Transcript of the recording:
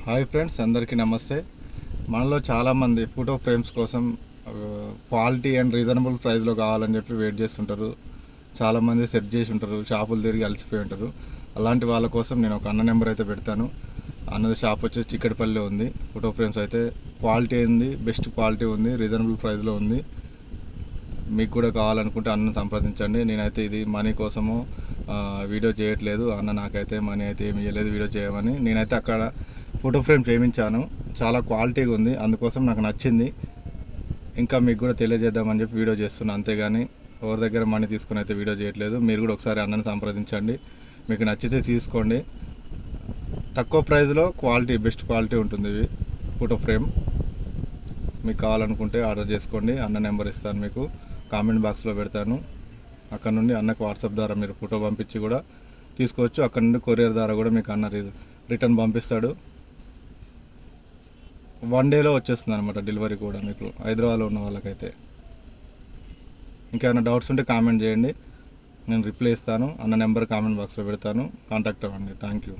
Hi friends, అందరికీ నమస్తే. మనలో చాలామంది ఫోటో ఫ్రేమ్స్ కోసం క్వాలిటీ అండ్ రీజనబుల్ ప్రైస్లో కావాలని చెప్పి వెయిట్ చేస్తుంటారు. చాలామంది సెట్ చేసి ఉంటారు, షాపులు తిరిగి అలసిపోయి ఉంటారు. అలాంటి వాళ్ళ కోసం నేను ఒక అన్న నెంబర్ అయితే పెడతాను. అన్నది షాప్ వచ్చేసి చిక్కటిపల్లిలో ఉంది. ఫోటో ఫ్రేమ్స్ అయితే క్వాలిటీ ఉంది, బెస్ట్ క్వాలిటీ ఉంది, రీజనబుల్ ప్రైస్లో ఉంది. మీకు కూడా కావాలనుకుంటే అన్నను సంప్రదించండి. నేనైతే ఇది మనీ కోసము వీడియో చేయట్లేదు. అన్న నాకైతే మనీ అయితే ఏమి ఇవ్వలేదు వీడియో చేయమని. నేనైతే అక్కడ ఫోటో ఫ్రేమ్ చేయించాను, చాలా క్వాలిటీగా ఉంది, అందుకోసం నాకు నచ్చింది. ఇంకా మీకు కూడా తెలియజేద్దామని చెప్పి వీడియో చేస్తున్నాను, అంతేగాని ఎవరి దగ్గర మనీ తీసుకుని అయితే వీడియో చేయట్లేదు. మీరు కూడా ఒకసారి అన్నని సంప్రదించండి, మీకు నచ్చితే తీసుకోండి. తక్కువ ప్రైస్లో క్వాలిటీ, బెస్ట్ క్వాలిటీ ఉంటుంది ఇవి ఫోటో ఫ్రేమ్. మీకు కావాలనుకుంటే ఆర్డర్ చేసుకోండి. అన్న నెంబర్ ఇస్తాను, మీకు కామెంట్ బాక్స్లో పెడతాను. అక్కడ నుండి అన్నకు వాట్సాప్ ద్వారా మీరు ఫోటో పంపించి కూడా తీసుకోవచ్చు. అక్కడ నుండి కొరియర్ ద్వారా కూడా మీకు అన్న రిటర్న్ పంపిస్తాడు. 1 డేలో వచ్చేస్తుంది అనమాట డెలివరీ కూడా మీకు, హైదరాబాద్లో ఉన్న వాళ్ళకైతే. ఇంకేమైనా డౌట్స్ ఉంటే కామెంట్ చేయండి, నేను రిప్లై ఇస్తాను. అన్న నెంబర్ కామెంట్ బాక్స్లో పెడతాను, కాంటాక్ట్ అవ్వండి. Thank you.